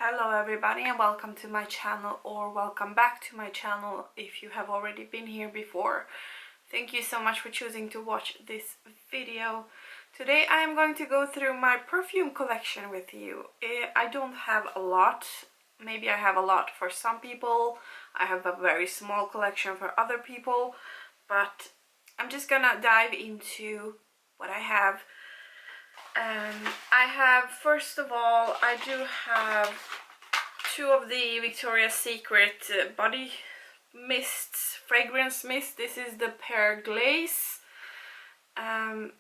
Hello everybody and welcome to my channel, or welcome back to my channel if you have already been here before. Thank you so much for choosing to watch this video. Today I am going to go through my perfume collection with you. I don't have a lot. Maybe I have a lot for some people. I have a very small collection for other people, but I'm just gonna dive into what I have. I have, first of all, I do have two of the Victoria's Secret body mists, fragrance mist. This is the Pear Glaze. I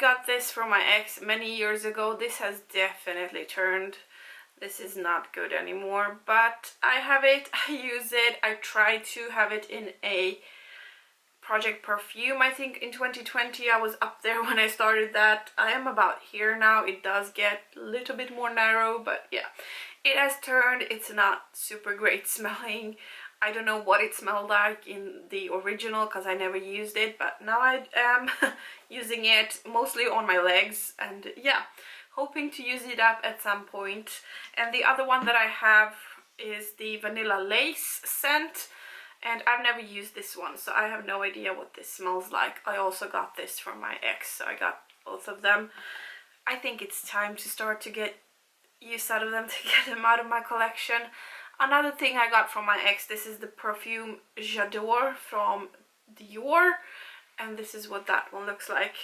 got this from my ex many years ago. This has definitely turned. This is not good anymore, but I have it, I use it. I try to have it in a Project Perfume. I think in 2020 I was up there when I started that. I am about here now. It does get a little bit more narrow, but yeah, it has turned. It's not super great smelling. I don't know what it smelled like in the original because I never used it, but now I am using it mostly on my legs, and yeah, hoping to use it up at some point. And the other one that I have is the Vanilla Lace scent. And I've never used this one, so I have no idea what this smells like. I also got this from my ex, so I got both of them. I think it's time to start to get use out of them, to get them out of my collection. Another thing I got from my ex, this is the Perfume J'adore from Dior. And this is what that one looks like.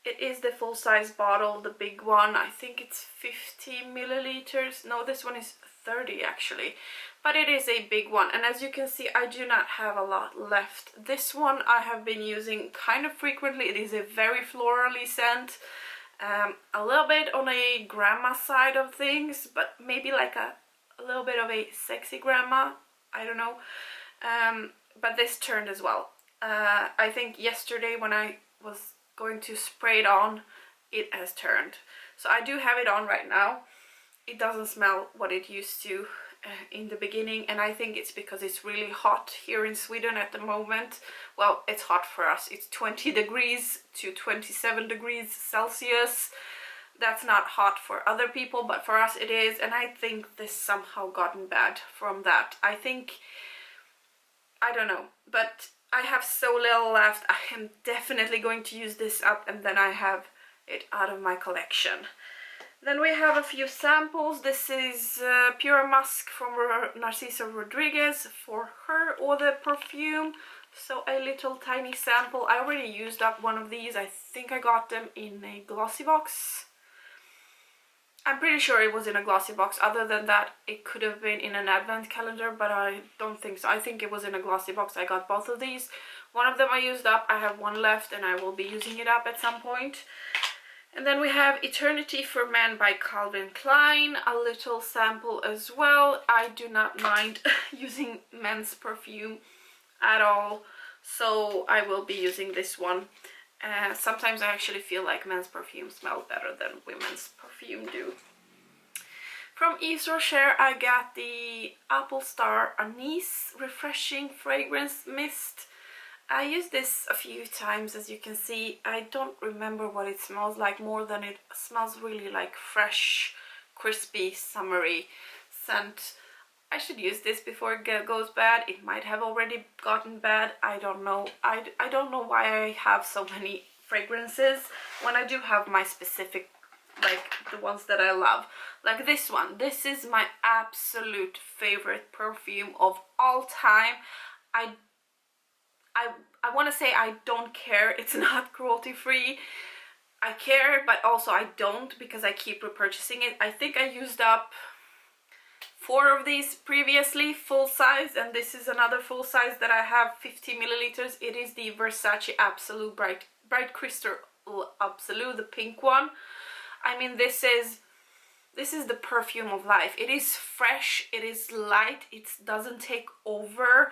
It is the full-size bottle, the big one. I think it's 50 milliliters. No, this one is 30 actually. But it is a big one, and as you can see, I do not have a lot left. This one I have been using kind of frequently. It is a very florally scent, a little bit on a grandma side of things, but maybe like a little bit of a sexy grandma, I don't know. But this turned as well. I think yesterday when I was going to spray it on, it has turned. So I do have it on right now. It doesn't smell what it used to in the beginning, and I think it's because it's really hot here in Sweden at the moment. Well, it's hot for us. It's 20 degrees to 27 degrees Celsius. That's not hot for other people, but for us it is, and I think this somehow gotten bad from that. I think, I don't know, but I have so little left. I am definitely going to use this up, and then I have it out of my collection. Then we have a few samples. This is Pure Musk from Narciso Rodriguez for her eau de perfume. So a little tiny sample. I already used up one of these. I think I got them in a glossy box. I'm pretty sure it was in a glossy box. Other than that, it could have been in an advent calendar, but I don't think so. I think it was in a glossy box. I got both of these. One of them I used up. I have one left, and I will be using it up at some point. And then we have Eternity for Men by Calvin Klein, a little sample as well. I do not mind using men's perfume at all, so I will be using this one. Sometimes I actually feel like men's perfume smells better than women's perfume do. From Yves Rocher I got the Apple Star Anise Refreshing Fragrance Mist. I used this a few times, as you can see. I don't remember what it smells like more than it smells really like fresh, crispy, summery scent. I should use this before it goes bad. It might have already gotten bad. I don't know. I don't know why I have so many fragrances when I do have my specific, like the ones that I love. Like this one. This is my absolute favorite perfume of all time. I want to say I don't care. It's not cruelty free. I care, but also I don't, because I keep repurchasing it. I think I used up 4 of these previously, full size, and this is another full size that I have, 50 milliliters. It is the Versace Absolute Bright Crystal Absolute, the pink one. I mean, this is the perfume of life. It is fresh, it is light, it doesn't take over.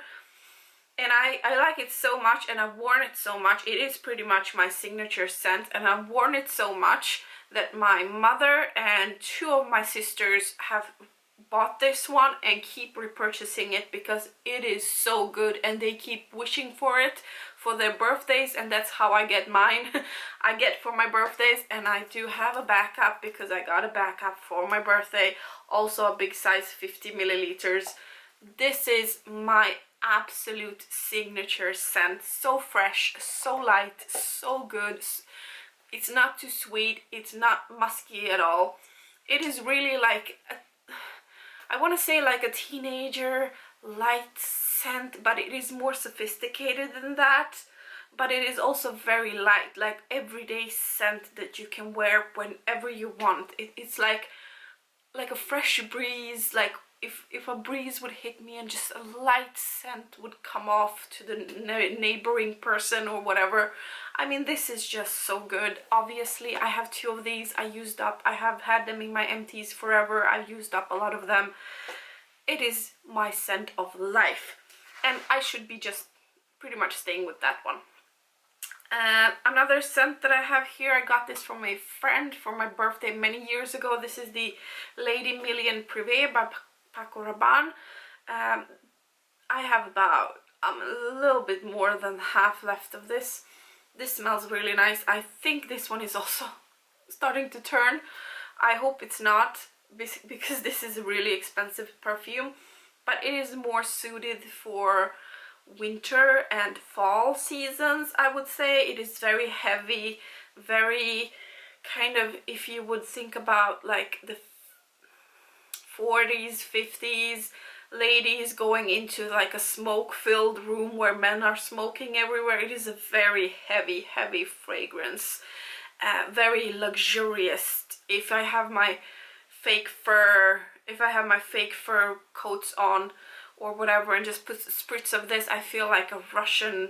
And I like it so much, and I've worn it so much. It is pretty much my signature scent, and I've worn it so much that my mother and 2 of my sisters have bought this one and keep repurchasing it because it is so good, and they keep wishing for it for their birthdays, and that's how I get mine. I get for my birthdays, and I do have a backup because I got a backup for my birthday, also a big size 50 milliliters. This is my absolute signature scent. So fresh, so light, so good. It's not too sweet, it's not musky at all. It is really like I want to say like a teenager light scent, but it is more sophisticated than that. But it is also very light, like everyday scent that you can wear whenever you want. It's like a fresh breeze, like if a breeze would hit me and just a light scent would come off to the neighboring person or whatever. I mean, this is just so good. Obviously, I have 2 of these. I used up, I have had them in my empties forever. I've used up a lot of them. It is my scent of life, and I should be just pretty much staying with that one. Another scent that I have here, I got this from a friend for my birthday many years ago. This is the Lady Million Privé by Paco Rabanne. I have about a little bit more than half left of this. This smells really nice. I think this one is also starting to turn. I hope it's not, because this is a really expensive perfume, but it is more suited for winter and fall seasons, I would say. It is very heavy, very kind of, if you would think about like the 40s, 50s ladies going into like a smoke-filled room where men are smoking everywhere. It is a very heavy fragrance, very luxurious. If I have my fake fur coats on or whatever and just put spritz of this, I feel like a Russian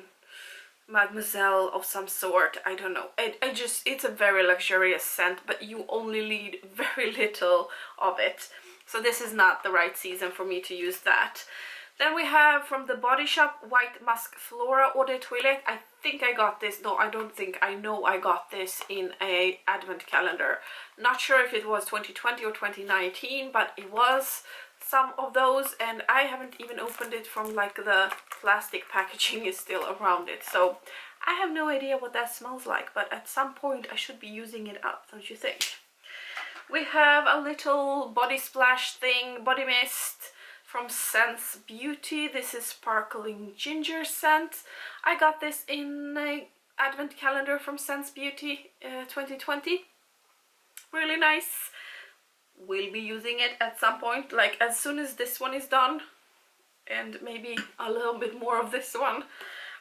mademoiselle of some sort. I don't know. It's a very luxurious scent, but you only need very little of it. So this is not the right season for me to use that. Then we have from the Body Shop White Musk Flora Eau de Toilette. I think I got this, no, I don't think, I know I got this in a advent calendar. Not sure if it was 2020 or 2019, but it was some of those, and I haven't even opened it from like the plastic packaging is still around it. So I have no idea what that smells like, but at some point I should be using it up, don't you think? We have a little body splash thing, body mist from Sense Beauty. This is Sparkling Ginger scent. I got this in a advent calendar from Sense Beauty 2020. Really nice. We'll be using it at some point, like as soon as this one is done, and maybe a little bit more of this one,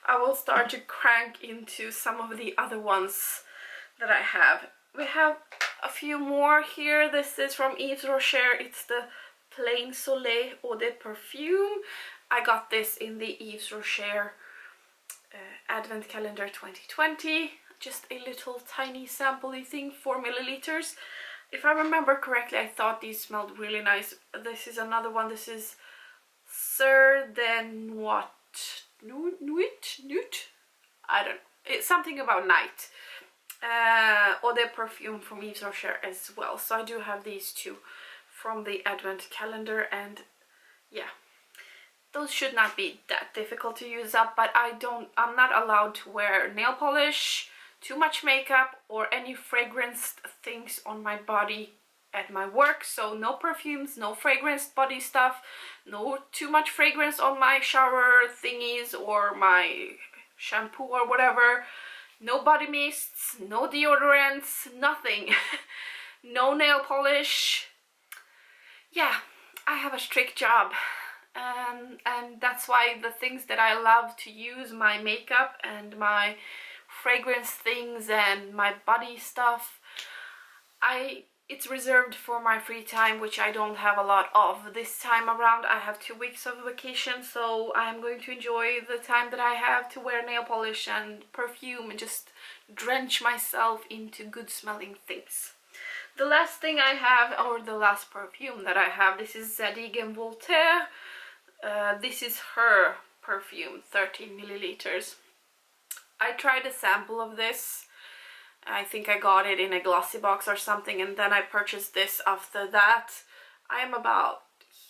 I will start to crank into some of the other ones that I have. We have a few more here. This is from Yves Rocher. It's the Plain Soleil Eau de Perfume. I got this in the Yves Rocher Advent Calendar 2020. Just a little tiny sample-y thing, 4 milliliters. If I remember correctly, I thought these smelled really nice. This is another one. This is Sir de Nuit? I don't know. It's something about night. Eau de Perfume from Yves Rocher as well. So I do have these 2 from the advent calendar, and yeah, those should not be that difficult to use up, but I'm not allowed to wear nail polish, too much makeup, or any fragranced things on my body at my work. So no perfumes, no fragranced body stuff, no too much fragrance on my shower thingies or my shampoo or whatever. No body mists, no deodorants, nothing. No nail polish. Yeah, I have a strict job. And that's why the things that I love to use, my makeup and my fragrance things and my body stuff, it's reserved for my free time, which I don't have a lot of. This time around I have 2 weeks of vacation, so I'm going to enjoy the time that I have to wear nail polish and perfume and just drench myself into good smelling things. The last thing I have, or the last perfume that I have, this is Zadig & Voltaire. This is her perfume, 30 milliliters. I tried a sample of this. I think I got it in a glossy box or something, and then I purchased this after that. I am about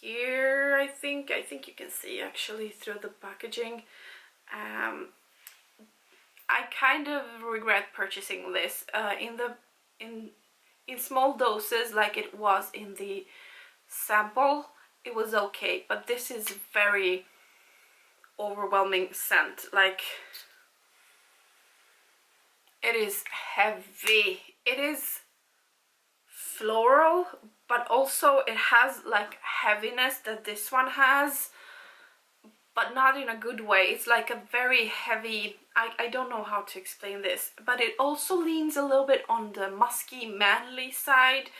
here, I think you can see actually through the packaging. I kind of regret purchasing this in small doses, like it was in the sample. It was okay, but this is very overwhelming scent. Like, it is heavy, it is floral, but also it has like heaviness that this one has, but not in a good way. It's like a very heavy, I don't know how to explain this, but it also leans a little bit on the musky, manly side.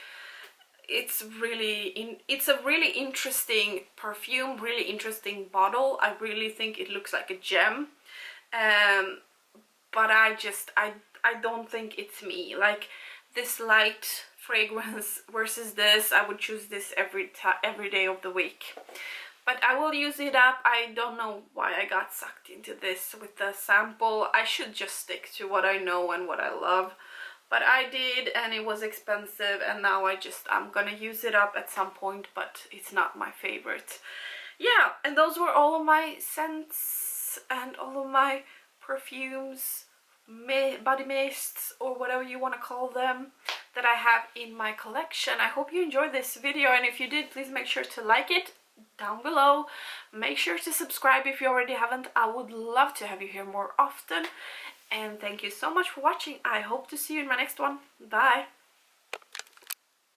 It's a really interesting perfume, really interesting bottle. I really think it looks like a gem, but I don't think it's me. Like, this light fragrance versus this, I would choose this every day of the week. But I will use it up. I don't know why I got sucked into this with the sample. I should just stick to what I know and what I love. But I did, and it was expensive, and now I'm gonna use it up at some point, but it's not my favorite. Yeah, and those were all of my scents and all of my perfumes, body mists, or whatever you want to call them, that I have in my collection. I hope you enjoyed this video, and if you did, please make sure to like it down below. Make sure to subscribe if you already haven't. I would love to have you here more often. And thank you so much for watching. I hope to see you in my next one. Bye!